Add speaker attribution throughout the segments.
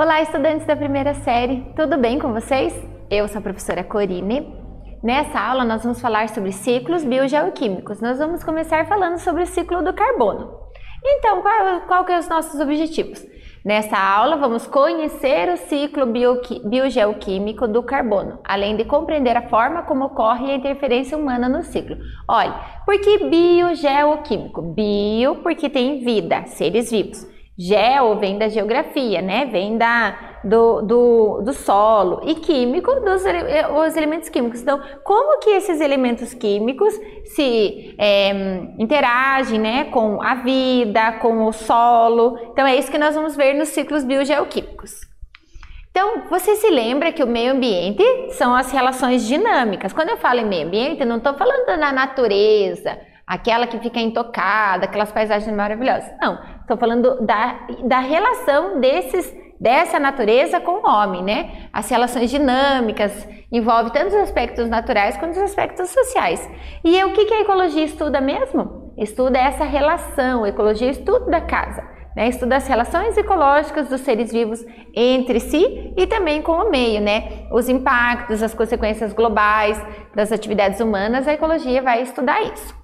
Speaker 1: Olá, estudantes da primeira série, tudo bem com vocês? Eu sou a professora Corine. Nessa aula nós vamos falar sobre ciclos biogeoquímicos. Nós vamos começar falando sobre o ciclo do carbono. Então, qual que é os nossos objetivos? Nessa aula vamos conhecer o ciclo biogeoquímico do carbono, além de compreender a forma como ocorre a interferência humana no ciclo. Olha, por que biogeoquímico? Bio porque tem vida, seres vivos. Geo vem da geografia, né? Vem do solo, e químico os elementos químicos. Então, como que esses elementos químicos se interagem, né, com a vida, com o solo? Então, é isso que nós vamos ver nos ciclos biogeoquímicos. Então, você se lembra que o meio ambiente são as relações dinâmicas. Quando eu falo em meio ambiente, eu não estou falando da natureza, aquela que fica intocada, aquelas paisagens maravilhosas. Não, estou falando da relação dessa natureza com o homem, né? As relações dinâmicas envolvem tanto os aspectos naturais quanto os aspectos sociais. E o que a ecologia estuda mesmo? Estuda essa relação, a ecologia estuda a casa, né? Estuda as relações ecológicas dos seres vivos entre si e também com o meio, né? Os impactos, as consequências globais das atividades humanas, a ecologia vai estudar isso.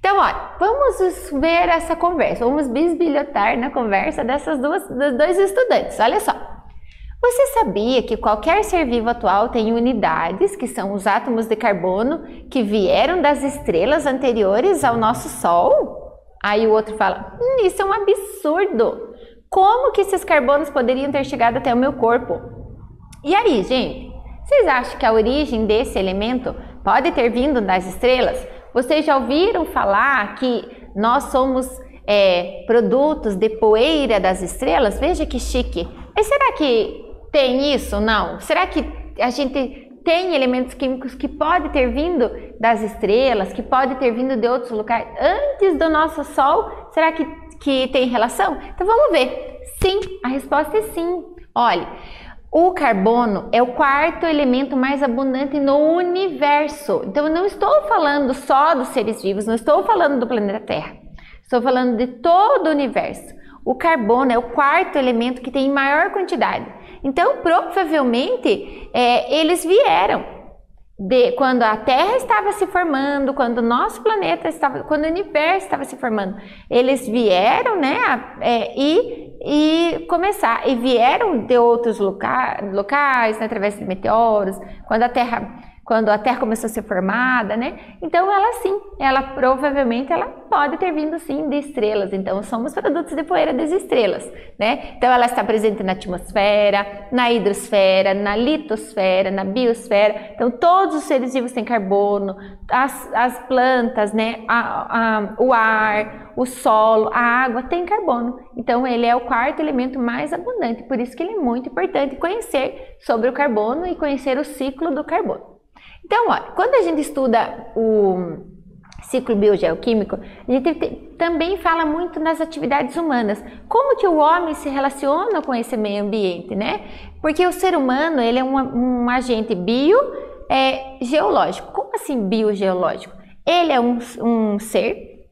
Speaker 1: Então, olha, vamos ver essa conversa, vamos bisbilhotar na conversa dos dois estudantes. Olha só, você sabia que qualquer ser vivo atual tem unidades, que são os átomos de carbono, que vieram das estrelas anteriores ao nosso Sol? Aí o outro fala, isso é um absurdo! Como que esses carbonos poderiam ter chegado até o meu corpo? E aí, gente, vocês acham que a origem desse elemento pode ter vindo das estrelas? Vocês já ouviram falar que nós somos produtos de poeira das estrelas? Veja que chique. Mas será que tem isso? Não. Será que a gente tem elementos químicos que podem ter vindo das estrelas, que podem ter vindo de outros locais antes do nosso Sol? Será que tem relação? Então vamos ver. Sim, a resposta é sim. Olha, o carbono é o quarto elemento mais abundante no universo. Então, eu não estou falando só dos seres vivos, não estou falando do planeta Terra. Estou falando de todo o universo. O carbono é o quarto elemento que tem maior quantidade. Então, provavelmente, eles vieram quando a Terra estava se formando, quando o nosso planeta quando o universo estava se formando. Eles vieram, né, e vieram de outros locais, né, através de meteoros, quando a Terra começou a ser formada, né? Então ela provavelmente pode ter vindo sim de estrelas. Então somos produtos de poeira das estrelas, né? Então ela está presente na atmosfera, na hidrosfera, na litosfera, na biosfera. Então todos os seres vivos têm carbono, as plantas, né? O ar, o solo, a água tem carbono. Então ele é o quarto elemento mais abundante. Por isso que ele é muito importante conhecer sobre o carbono e conhecer o ciclo do carbono. Então, olha, quando a gente estuda o ciclo biogeoquímico, a gente também fala muito nas atividades humanas. Como que o homem se relaciona com esse meio ambiente, né? Porque o ser humano, ele é um agente geológico. Como assim biogeológico? Ele é um ser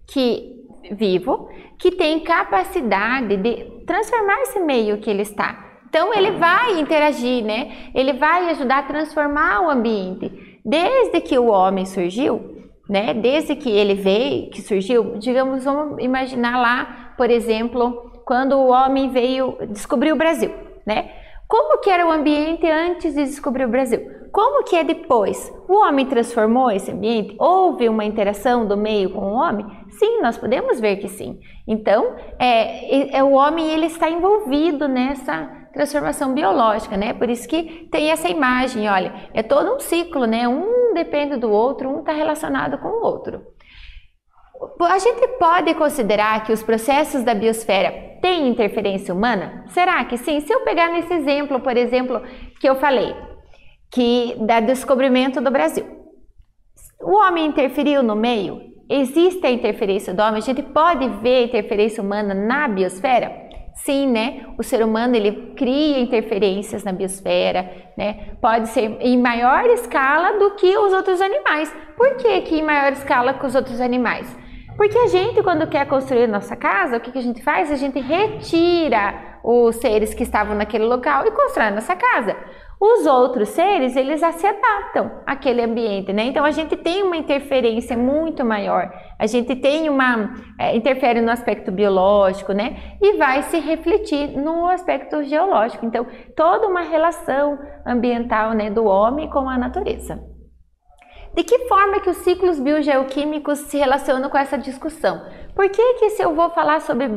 Speaker 1: vivo que tem capacidade de transformar esse meio que ele está. Então, ele vai interagir, né? Ele vai ajudar a transformar o ambiente. Desde que o homem surgiu, né? Desde que ele que surgiu, digamos, vamos imaginar lá, por exemplo, quando o homem descobriu o Brasil, né? Como que era o ambiente antes de descobrir o Brasil? Como que é depois? O homem transformou esse ambiente? Houve uma interação do meio com o homem? Sim, nós podemos ver que sim. Então, o homem ele está envolvido nessa transformação biológica, né? Por isso que tem essa imagem, olha, é todo um ciclo, né? Um depende do outro, um está relacionado com o outro. A gente pode considerar que os processos da biosfera têm interferência humana? Será que sim? Se eu pegar nesse exemplo, por exemplo, que eu falei, da descobrimento do Brasil. O homem interferiu no meio? Existe a interferência do homem? A gente pode ver a interferência humana na biosfera? Sim, né? O ser humano ele cria interferências na biosfera, né? Pode ser em maior escala do que os outros animais. Por que em maior escala que os outros animais? Porque a gente, quando quer construir nossa casa, o que a gente faz? A gente retira os seres que estavam naquele local e constroem a nossa casa. Os outros seres, eles se adaptam àquele ambiente, né? Então a gente tem uma interferência muito maior, a gente tem interfere no aspecto biológico, né? E vai se refletir no aspecto geológico. Então, toda uma relação ambiental, né, do homem com a natureza. De que forma que os ciclos biogeoquímicos se relacionam com essa discussão? Por que se eu vou falar sobre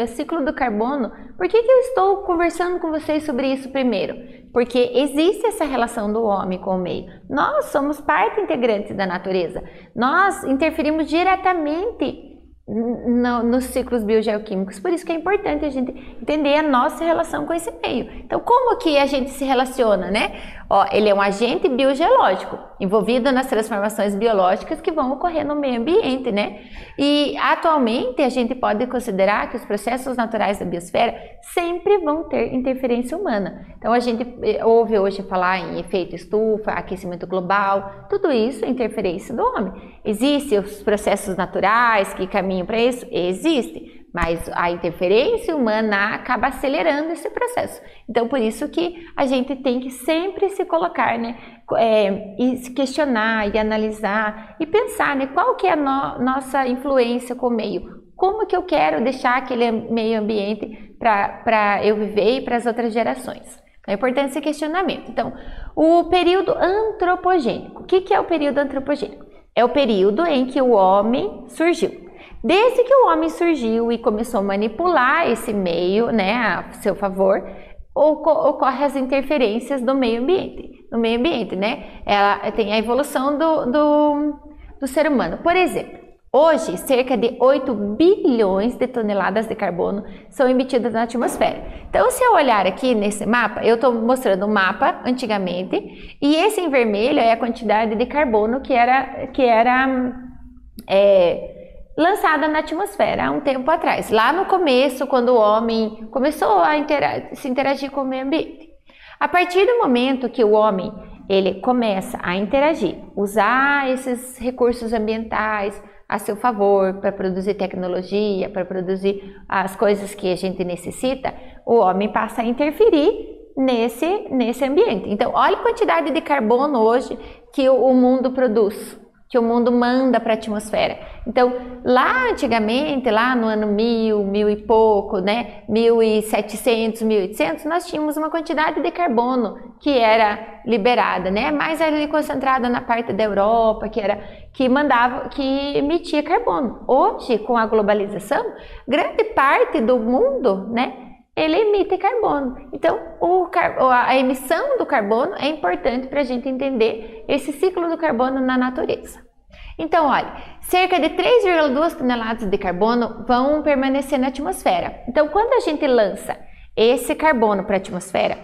Speaker 1: ciclo do carbono, por que eu estou conversando com vocês sobre isso primeiro? Porque existe essa relação do homem com o meio. Nós somos parte integrante da natureza. Nós interferimos diretamente nos ciclos biogeoquímicos. Por isso que é importante a gente entender a nossa relação com esse meio. Então, como que a gente se relaciona, né? Ele é um agente biogeológico, envolvido nas transformações biológicas que vão ocorrer no meio ambiente, né? E, atualmente, a gente pode considerar que os processos naturais da biosfera sempre vão ter interferência humana. Então, a gente ouve hoje falar em efeito estufa, aquecimento global, tudo isso é interferência do homem. Existem os processos naturais que caminham para isso? Existe. Mas a interferência humana acaba acelerando esse processo. Então, por isso que a gente tem que sempre se colocar, né, e se questionar e analisar e pensar, né, qual que é a nossa influência com o meio. Como que eu quero deixar aquele meio ambiente para eu viver e para as outras gerações. Então, é importante esse questionamento. Então, o período antropogênico. O que é o período antropogênico? É o período em que o homem surgiu. Desde que o homem surgiu e começou a manipular esse meio, né, a seu favor, ocorrem as interferências do meio ambiente. No meio ambiente, né, ela tem a evolução do ser humano. Por exemplo, hoje, cerca de 8 bilhões de toneladas de carbono são emitidas na atmosfera. Então, se eu olhar aqui nesse mapa, eu estou mostrando um mapa antigamente, e esse em vermelho é a quantidade de carbono que era lançada na atmosfera há um tempo atrás, lá no começo, quando o homem começou a se interagir com o meio ambiente. A partir do momento que o homem ele começa a interagir, usar esses recursos ambientais a seu favor para produzir tecnologia, para produzir as coisas que a gente necessita, o homem passa a interferir nesse ambiente. Então, olha a quantidade de carbono hoje que o mundo produz, que o mundo manda para a atmosfera. Então, lá antigamente, lá no ano 1000 e pouco, né, 1700, 1800, nós tínhamos uma quantidade de carbono que era liberada, né, mais ali concentrada na parte da Europa, que emitia carbono. Hoje, com a globalização, grande parte do mundo, né, ele emite carbono. Então, a emissão do carbono é importante para a gente entender esse ciclo do carbono na natureza. Então, olha, cerca de 3,2 toneladas de carbono vão permanecer na atmosfera. Então, quando a gente lança esse carbono para a atmosfera,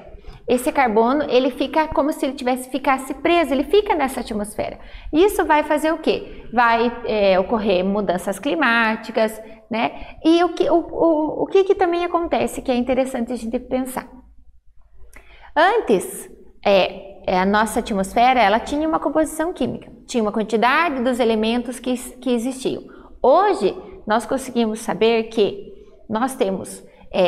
Speaker 1: esse carbono ele fica como se ele ficasse preso, ele fica nessa atmosfera. Isso vai fazer o quê? Vai ocorrer mudanças climáticas, né? E o que também acontece, que é interessante a gente pensar. Antes, a nossa atmosfera ela tinha uma composição química, tinha uma quantidade dos elementos que existiam. Hoje, nós conseguimos saber que nós temos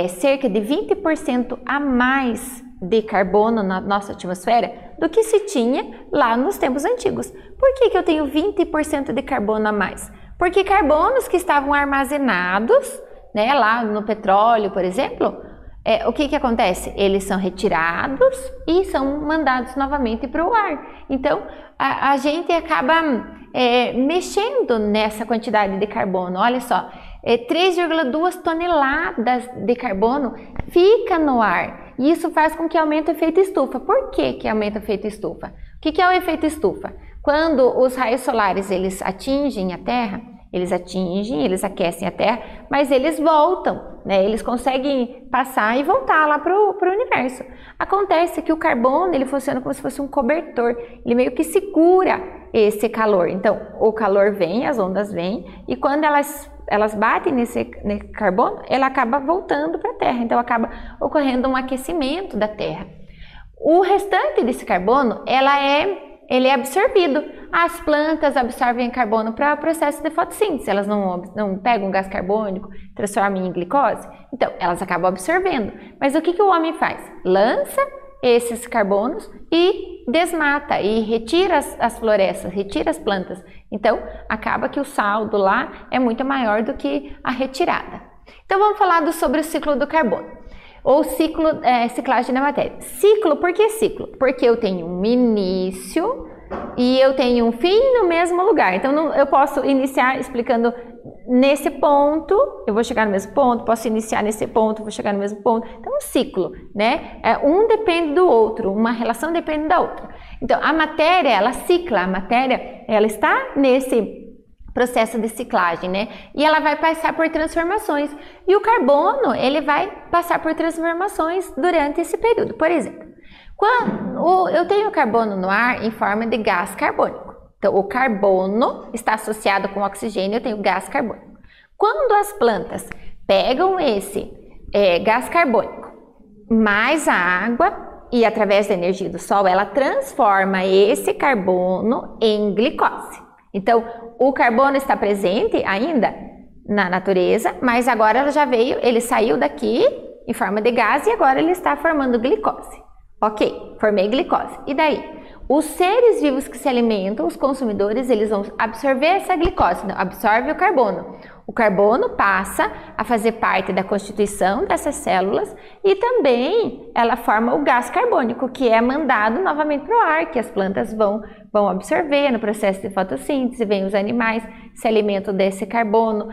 Speaker 1: cerca de 20% a mais de carbono na nossa atmosfera do que se tinha lá nos tempos antigos. Por que eu tenho 20% de carbono a mais? Porque carbonos que estavam armazenados, né, lá no petróleo, por exemplo, o que acontece? Eles são retirados e são mandados novamente para o ar. Então, a gente acaba mexendo nessa quantidade de carbono. Olha só, 3,2 toneladas de carbono fica no ar. E isso faz com que aumente o efeito estufa. Por que aumenta o efeito estufa? O que é o efeito estufa? Quando os raios solares eles atingem a Terra, eles aquecem a Terra, mas eles voltam, né? Eles conseguem passar e voltar lá para o universo. Acontece que o carbono ele funciona como se fosse um cobertor, ele meio que segura esse calor. Então, o calor vem, as ondas vêm, e quando elas batem nesse carbono, ela acaba voltando para a Terra. Então, acaba ocorrendo um aquecimento da Terra. O restante desse carbono, ela é ele é absorvido. As plantas absorvem carbono para o processo de fotossíntese, elas não pegam gás carbônico, transformam em glicose, então elas acabam absorvendo. Mas o que o homem faz? Lança esses carbonos e desmata e retira as florestas, retira as plantas. Então acaba que o saldo lá é muito maior do que a retirada. Então vamos falar sobre o ciclo do carbono. Ou ciclagem da matéria. Ciclo, por que ciclo? Porque eu tenho um início e eu tenho um fim no mesmo lugar. Então eu posso iniciar explicando nesse ponto, eu vou chegar no mesmo ponto, posso iniciar nesse ponto, vou chegar no mesmo ponto. Então um ciclo, né? Um depende do outro, uma relação depende da outra. Então a matéria, ela cicla, a matéria, ela está nesse processo de ciclagem, né? E ela vai passar por transformações. E o carbono, ele vai passar por transformações durante esse período. Por exemplo, quando eu tenho carbono no ar em forma de gás carbônico. Então, o carbono está associado com o oxigênio, eu tenho gás carbônico. Quando as plantas pegam esse gás carbônico mais a água e através da energia do sol, ela transforma esse carbono em glicose. Então, o carbono está presente ainda na natureza, mas agora ela já veio, ele saiu daqui em forma de gás e agora ele está formando glicose. Ok, formei glicose. E daí? Os seres vivos que se alimentam, os consumidores, eles vão absorver essa glicose, não, absorve o carbono. O carbono passa a fazer parte da constituição dessas células e também ela forma o gás carbônico, que é mandado novamente para o ar, que as plantas vão absorver no processo de fotossíntese, vem os animais, se alimentam desse carbono,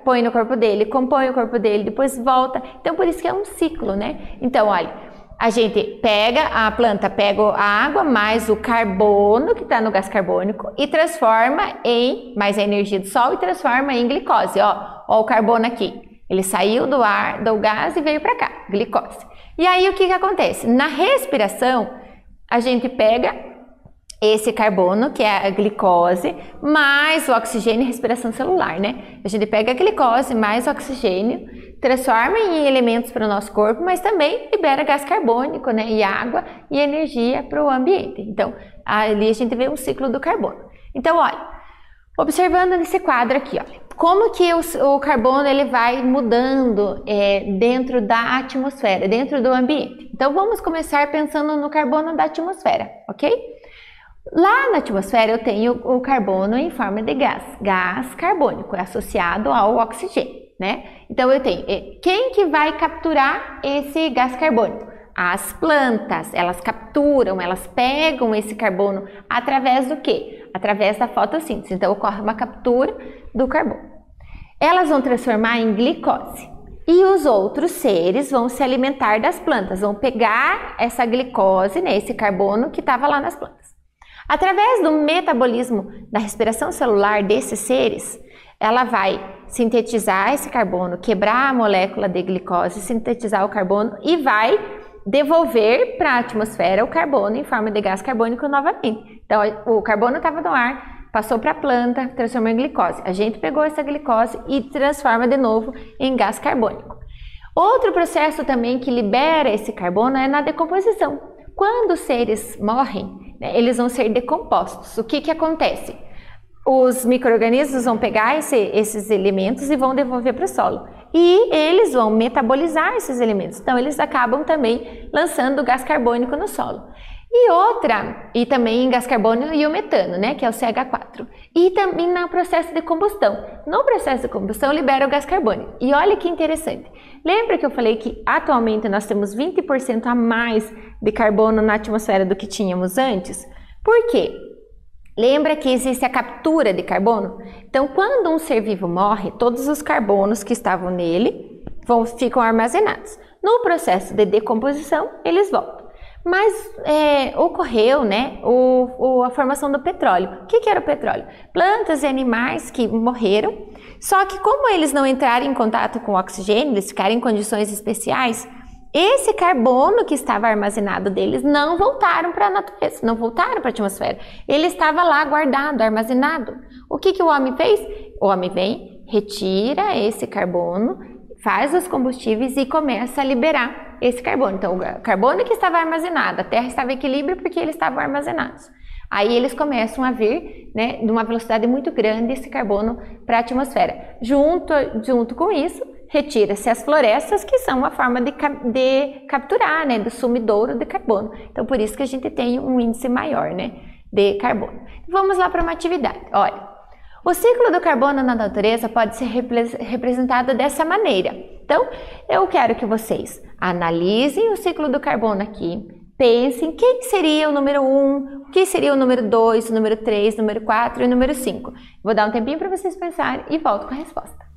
Speaker 1: põe no corpo dele, compõe o corpo dele, depois volta. Então, por isso que é um ciclo, né? Então, olha, a gente a planta pega a água mais o carbono que está no gás carbônico e transforma mais a energia do sol e transforma em glicose. Ó o carbono aqui. Ele saiu do ar, do gás e veio para cá, glicose. E aí o que acontece? Na respiração, a gente pega esse carbono, que é a glicose, mais o oxigênio e respiração celular, né? A gente pega a glicose mais o oxigênio, transforma em elementos para o nosso corpo, mas também libera gás carbônico, né? E água e energia para o ambiente. Então, ali a gente vê um ciclo do carbono. Então, olha, observando nesse quadro aqui, olha, como que o carbono ele vai mudando dentro da atmosfera, dentro do ambiente. Então, vamos começar pensando no carbono da atmosfera, ok? Lá na atmosfera eu tenho o carbono em forma de gás carbônico, é associado ao oxigênio, né? Então eu tenho, quem que vai capturar esse gás carbônico? As plantas, elas capturam, elas pegam esse carbono através do quê? Através da fotossíntese, então ocorre uma captura do carbono. Elas vão transformar em glicose e os outros seres vão se alimentar das plantas, vão pegar essa glicose, né, esse carbono que estava lá nas plantas. Através do metabolismo da respiração celular desses seres, ela vai sintetizar esse carbono, quebrar a molécula de glicose, sintetizar o carbono e vai devolver para a atmosfera o carbono em forma de gás carbônico novamente. Então, o carbono estava no ar, passou para a planta, transformou em glicose. A gente pegou essa glicose e transforma de novo em gás carbônico. Outro processo também que libera esse carbono é na decomposição. Quando os seres morrem, eles vão ser decompostos. O que acontece? Os micro-organismos vão pegar esses elementos e vão devolver para o solo. E eles vão metabolizar esses elementos. Então, eles acabam também lançando gás carbônico no solo. E também gás carbônico e o metano, né, que é o CH4. E também no processo de combustão. No processo de combustão, libera o gás carbônico. E olha que interessante. Lembra que eu falei que atualmente nós temos 20% a mais de carbono na atmosfera do que tínhamos antes? Por quê? Lembra que existe a captura de carbono? Então, quando um ser vivo morre, todos os carbonos que estavam nele ficam armazenados. No processo de decomposição, eles voltam. Mas ocorreu, né, a formação do petróleo. O que era o petróleo? Plantas e animais que morreram, só que como eles não entraram em contato com o oxigênio, eles ficaram em condições especiais, esse carbono que estava armazenado deles não voltaram para a natureza, não voltaram para a atmosfera. Ele estava lá guardado, armazenado. O que o homem fez? O homem vem, retira esse carbono, faz os combustíveis e começa a liberar esse carbono. Então, o carbono que estava armazenado, a Terra estava em equilíbrio porque eles estavam armazenados. Aí eles começam a vir, né, de uma velocidade muito grande esse carbono para a atmosfera. Junto com isso, retira-se as florestas, que são uma forma de capturar, né, do sumidouro de carbono. Então, por isso que a gente tem um índice maior, né, de carbono. Vamos lá para uma atividade. Olha, o ciclo do carbono na natureza pode ser representado dessa maneira. Então, eu quero que vocês analisem o ciclo do carbono aqui, pensem quem seria o número 1, o que seria o número 2, o número 3, o número 4 e o número 5. Vou dar um tempinho para vocês pensarem e volto com a resposta.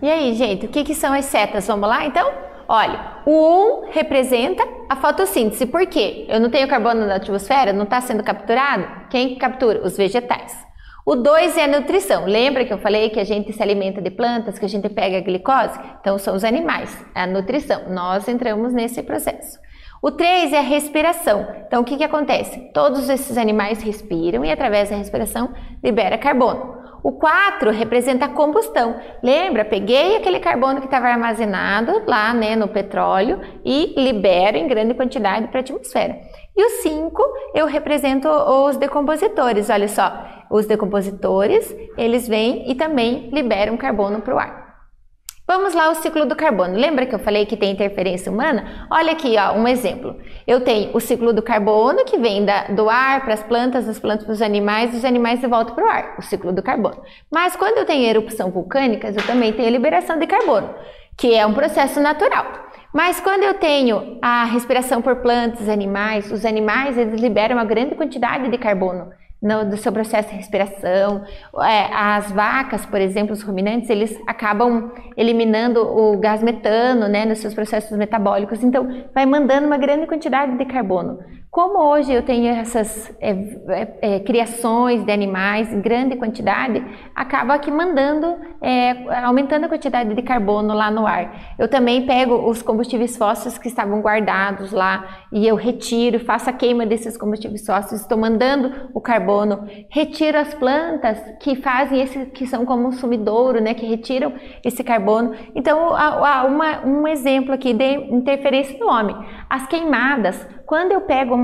Speaker 1: E aí, gente, o que são as setas? Vamos lá, então? Olha, o 1 representa a fotossíntese. Por quê? Eu não tenho carbono na atmosfera, não está sendo capturado? Quem captura? Os vegetais. O 2 é a nutrição. Lembra que eu falei que a gente se alimenta de plantas, que a gente pega a glicose? Então, são os animais, a nutrição. Nós entramos nesse processo. O 3 é a respiração. Então, o que acontece? Todos esses animais respiram e, através da respiração, libera carbono. O 4 representa a combustão. Lembra? Peguei aquele carbono que estava armazenado lá, né, no petróleo e libero em grande quantidade para a atmosfera. E o 5 eu represento os decompositores. Olha só, os decompositores, eles vêm e também liberam carbono para o ar. Vamos lá ao ciclo do carbono. Lembra que eu falei que tem interferência humana? Olha aqui, ó, um exemplo. Eu tenho o ciclo do carbono, que vem do ar para as plantas, das plantas para os animais, dos animais de volta para o ar, o ciclo do carbono. Mas quando eu tenho erupção vulcânica, eu também tenho a liberação de carbono, que é um processo natural. Mas quando eu tenho a respiração por plantas, animais, os animais eles liberam uma grande quantidade de carbono do seu processo de respiração. As vacas, por exemplo, os ruminantes, eles acabam eliminando o gás metano, né, nos seus processos metabólicos, então vai mandando uma grande quantidade de carbono. Como hoje eu tenho essas criações de animais em grande quantidade, acaba aqui mandando, aumentando a quantidade de carbono lá no ar. Eu também pego os combustíveis fósseis que estavam guardados lá e eu retiro, faço a queima desses combustíveis fósseis, estou mandando o carbono carbono, retiro as plantas que fazem esse, que são como um sumidouro, né, que retiram esse carbono. Então, um exemplo aqui de interferência do homem. As queimadas, quando eu pego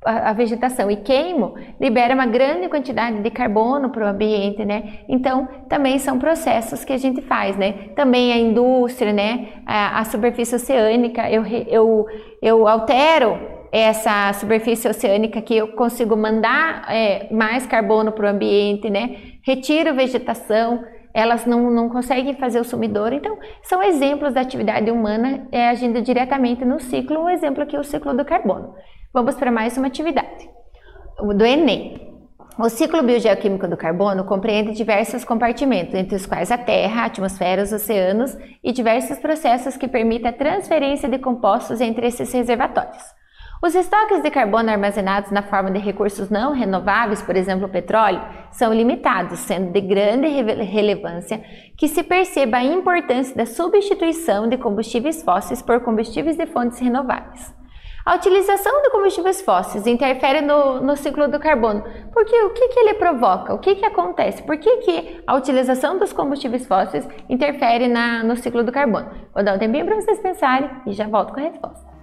Speaker 1: a vegetação e queimo, libera uma grande quantidade de carbono para o ambiente, né? Então, também são processos que a gente faz, né? Também a indústria, né? A superfície oceânica, eu altero essa superfície oceânica que eu consigo mandar mais carbono para o ambiente, né? Retiro vegetação, elas não conseguem fazer o sumidouro. Então, são exemplos da atividade humana agindo diretamente no ciclo. Um exemplo aqui é o ciclo do carbono. Vamos para mais uma atividade do Enem. O ciclo biogeoquímico do carbono compreende diversos compartimentos, entre os quais a Terra, a atmosfera, os oceanos e diversos processos que permitem a transferência de compostos entre esses reservatórios. Os estoques de carbono armazenados na forma de recursos não renováveis, por exemplo, o petróleo, são limitados, sendo de grande relevância que se perceba a importância da substituição de combustíveis fósseis por combustíveis de fontes renováveis. A utilização de combustíveis fósseis interfere no ciclo do carbono, porque o que ele provoca? O que acontece? Por que a utilização dos combustíveis fósseis interfere no ciclo do carbono? Vou dar um tempinho para vocês pensarem e já volto com a resposta.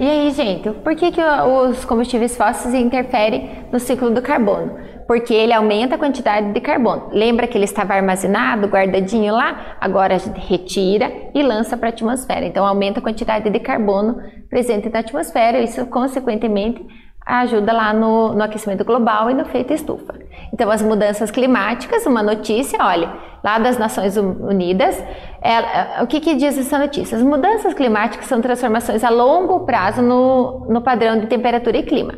Speaker 1: E aí, gente, por que os combustíveis fósseis interferem no ciclo do carbono? Porque ele aumenta a quantidade de carbono. Lembra que ele estava armazenado, guardadinho lá? Agora a gente retira e lança para a atmosfera. Então aumenta a quantidade de carbono presente na atmosfera. Isso, consequentemente, ajuda lá no aquecimento global e no efeito estufa. Então, as mudanças climáticas, uma notícia, olha, lá das Nações Unidas, o que diz essa notícia? As mudanças climáticas são transformações a longo prazo no padrão de temperatura e clima.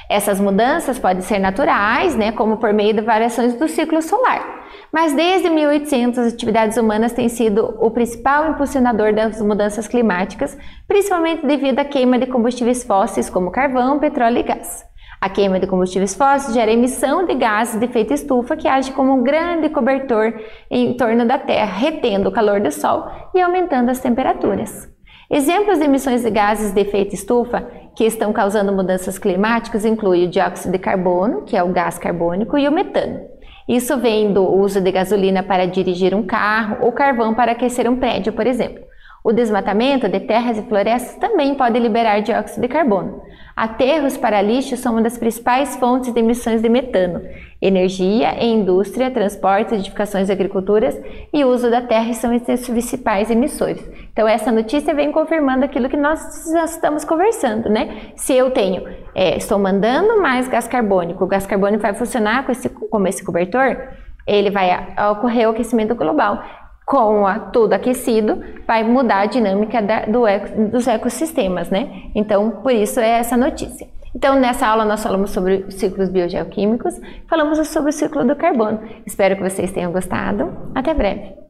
Speaker 1: Essas mudanças podem ser naturais, né, como por meio de variações do ciclo solar. Mas desde 1800, as atividades humanas têm sido o principal impulsionador das mudanças climáticas, principalmente devido à queima de combustíveis fósseis como carvão, petróleo e gás. A queima de combustíveis fósseis gera emissão de gases de efeito estufa que age como um grande cobertor em torno da Terra, retendo o calor do Sol e aumentando as temperaturas. Exemplos de emissões de gases de efeito estufa que estão causando mudanças climáticas incluem o dióxido de carbono, que é o gás carbônico, e o metano. Isso vem do uso de gasolina para dirigir um carro ou carvão para aquecer um prédio, por exemplo. O desmatamento de terras e florestas também pode liberar dióxido de carbono. Aterros para lixo são uma das principais fontes de emissões de metano. Energia em indústria, transportes, edificações e agriculturas e uso da terra são esses principais emissores. Então essa notícia vem confirmando aquilo que nós já estamos conversando, né? Se eu estou mandando mais gás carbônico, o gás carbônico vai funcionar como esse cobertor, ele vai ocorrer o aquecimento global. Com tudo aquecido, vai mudar a dinâmica dos ecossistemas, né? Então, por isso é essa notícia. Então, nessa aula nós falamos sobre ciclos biogeoquímicos, falamos sobre o ciclo do carbono. Espero que vocês tenham gostado. Até breve!